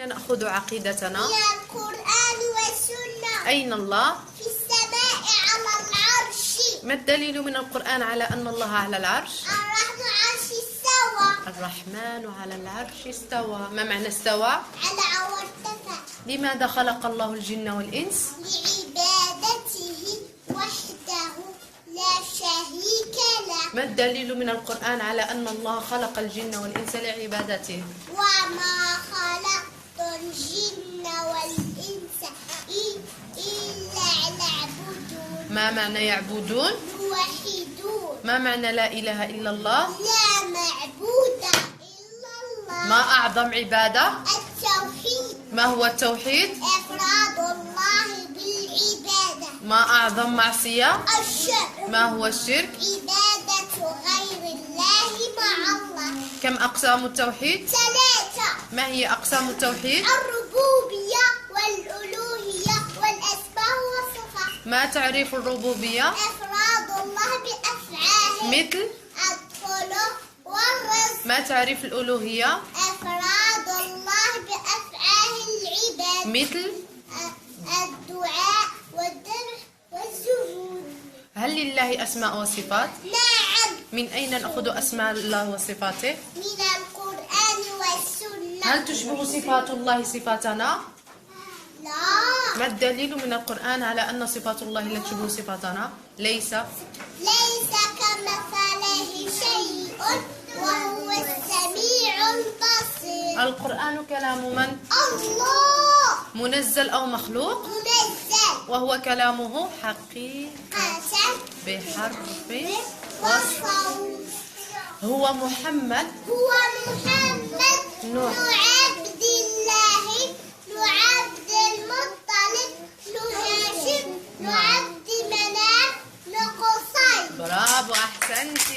أين نأخذ عقيدتنا؟ من القرآن والسنة. أين الله؟ في السماء على العرش. ما الدليل من القرآن على أن الله على العرش؟ الرحمن عرش استوى. الرحمن على العرش استوى. ما معنى استوى؟ على وارتفع. لماذا خلق الله الجن والإنس؟ لعبادته وحده لا شريك له. ما الدليل من القرآن على أن الله خلق الجن والإنس لعبادته؟ وما خلقت الجن والإنس إلا ليعبدون. ما معنى يعبدون؟ يوحدون. ما معنى لا إله إلا الله؟ لا معبود إلا الله. ما أعظم عبادة؟ التوحيد. ما هو التوحيد؟ إفراد الله بالعبادة. ما أعظم معصية؟ الشرك. ما هو الشرك؟ عبادة غير الله مع الله. كم أقسام التوحيد؟ 3. ما هي أقسام التوحيد؟ الربوبية والألوهية والأسماء والصفات. ما تعريف الربوبية؟ إفراد الله بأفعاله. مثل؟ الخلق والرزق. ما تعريف الألوهية؟ إفراد الله بأفعال العباد. مثل؟ الدعاء والذبح والسجود. هل لله أسماء وصفات؟ نعم. من أين نأخذ أسماء الله وصفاته؟ من القرآن والسنة. هل تشبه صفات الله صفاتنا؟ لا. ما الدليل من القرآن على أن صفات الله لا تشبه صفاتنا؟ ليس ليس كمثله شيء وهو السميع البصير. القرآن كلام من؟ الله. منزل أو مخلوق؟ منزل. وهو كلامه حقيقة حسن. بحرف وصف. وصوت. هو محمد هو محمد نوح. بن عبد الله بن عبد المطلب بن هاشم بن عبد مناف بن قصي. برافو أحسنتي.